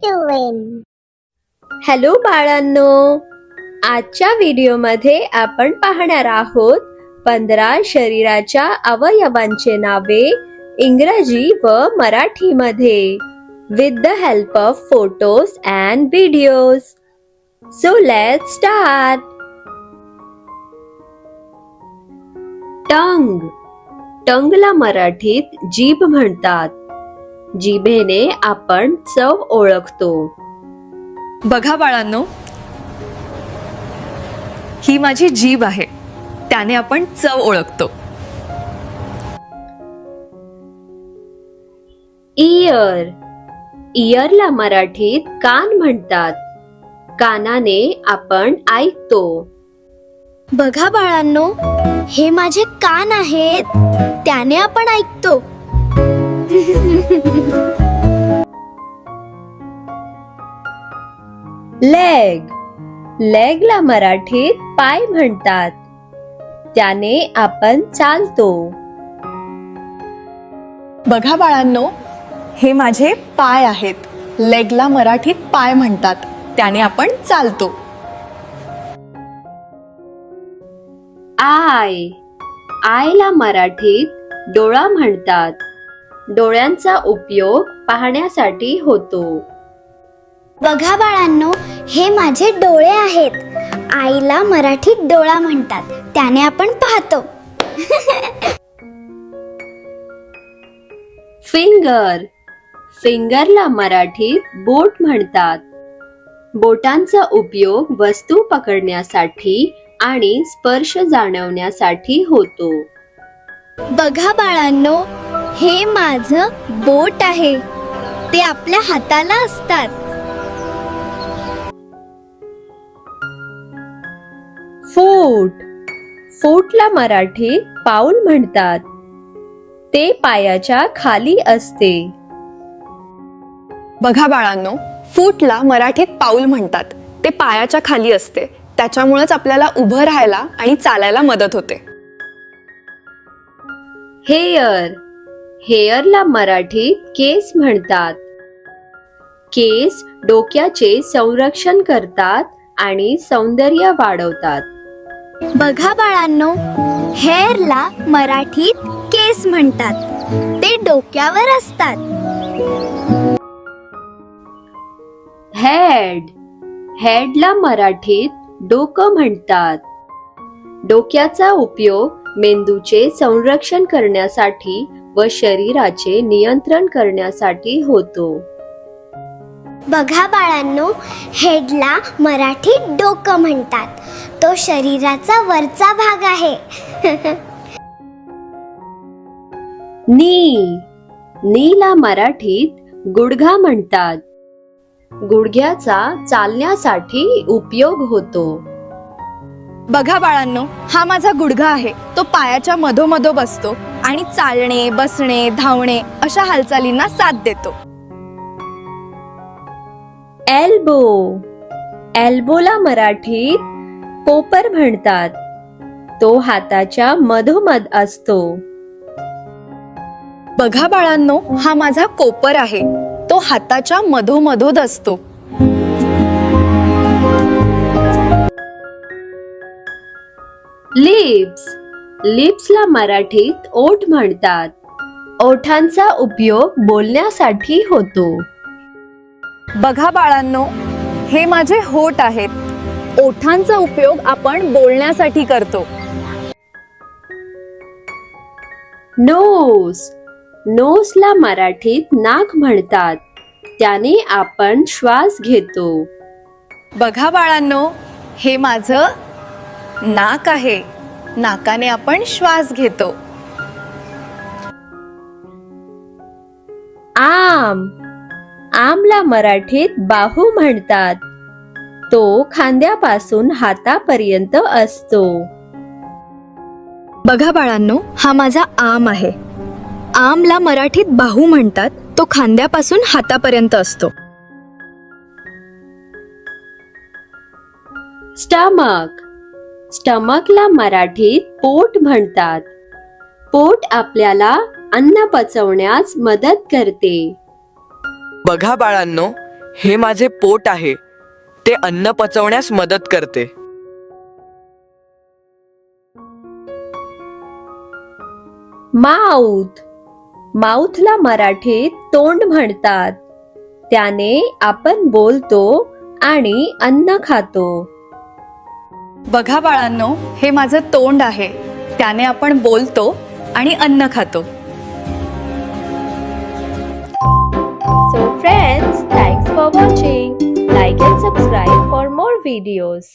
doing? Hello बाळांनो, आजच्या व्हिडिओमध्ये आपण पाहणार आहोत 15 शरीराच्या अवयवांचे नावे इंग्रजी व मराठीमध्ये with the help of photos and videos. So let's start. टंग. टंगला मराठीत जीभ म्हणतात. जिभेने आपण चव ओळखतो. बघा बाळांनो, ही माझी जीभ आहे, त्याने आपण चव ओळखतो. इयर. इयरला मराठीत कान म्हणतात. कानाने आपण ऐकतो. बघा बाळांनो, हे माझे कान आहेत, त्याने आपण ऐकतो. लेग. लेगला मराठीत पाय म्हणतात. त्याने आपण चालतो. बघा बाळांनो, हे माझे पाय आहेत, लेगला मराठीत पाय म्हणतात, त्याने आपण चालतो. आय. आयला मराठीत डोळा म्हणतात. डोळ्यांचा उपयोग पाहण्यासाठी होतो. बघा बाळांनो, हे माझे डोळे आहेत, आईला मराठीत डोळा म्हणतात, त्याने आपण पाहतो. फिंगर. फिंगरला मराठीत बोट म्हणतात. बोटांचा उपयोग वस्तू पकडण्यासाठी आणि स्पर्श जाणवण्यासाठी होतो. बघा बाळांनो, हे माझं बोट आहे, ते आपल्या हाताला असतात. फूट. फूटला मराठीत पाऊल म्हणतात. ते पायाच्या खाली असते. बघा बाळांनो, फूटला मराठीत पाऊल म्हणतात. ते पायाच्या खाली असते, त्याच्यामुळेच आपल्याला उभं राहायला आणि चालायला मदत होते. हेअर. हेअरला मराठीत केस म्हणतात. केस डोक्याचे संरक्षण करतात आणि सौंदर्य वाढवतात. बघा बाळांनो, हेअरला मराठीत केस म्हणतात, ते डोक्यावर असतात. हेड. हेडला मराठीत डोकं म्हणतात. डोक्याचा उपयोग मेंदूचे संरक्षण करण्यासाठी व शरीराचे नियंत्रण करण्यासाठी होतो. बघा बाळांनो, हेडला मराठीत डोकं म्हणतात, तो शरीराचा वरचा भाग आहे. नी. नीला मराठीत गुडघा म्हणतात. गुडघ्याचा चालण्यासाठी उपयोग होतो. बघा बाळांनो, हा माझा गुडघा आहे, तो पायाच्या मधोमध बसतो आणि चालणे, बसणे, धावणे अशा हालचालींना साथ देतो. एल्बो. एल्बोला मराठीत कोपर म्हणतात. तो हाताच्या मधोमध असतो. बघा बाळांनो, हा माझा कोपर आहे, तो हाताच्या मधोमधोद असतो. लिप्स. लिप्सला मराठीत ओठ म्हणतात. ओठांचा उपयोग बोलण्यासाठी होतो. बघा बाळांनो, हे माझे होठ आहेत, ओठांचा उपयोग आपण बोलण्यासाठी करतो. नोस. नोसला मराठीत नाक म्हणतात. त्याने आपण श्वास घेतो. बघा बाळांनो, हे माझं नाक आहे, नाकाने आपण श्वास घेतो. आम. आमला मराठीत बाहू म्हणतात. तो खांद्यापासून हातापर्यंत असतो. बघा बाळांनो, हा माझा आम आहे, आमला मराठीत बाहू म्हणतात. तो खांद्यापासून हातापर्यंत असतो. स्टमक. स्टमकला मराठीत पोट म्हणतात. पोट आपल्याला अन्न पचवण्यास मदत करते. बघा बाळांनो, हे माझे पोट आहे, ते अन्न पचवण्यास मदत करते. माउथ. माउथला मराठीत तोंड म्हणतात. त्याने आपण बोलतो आणि अन्न खातो. बघा बाळांनो, हे माझं तोंड आहे, त्याने आपण बोलतो आणि अन्न खातो. So friends, thanks for watching. Like and subscribe for more videos.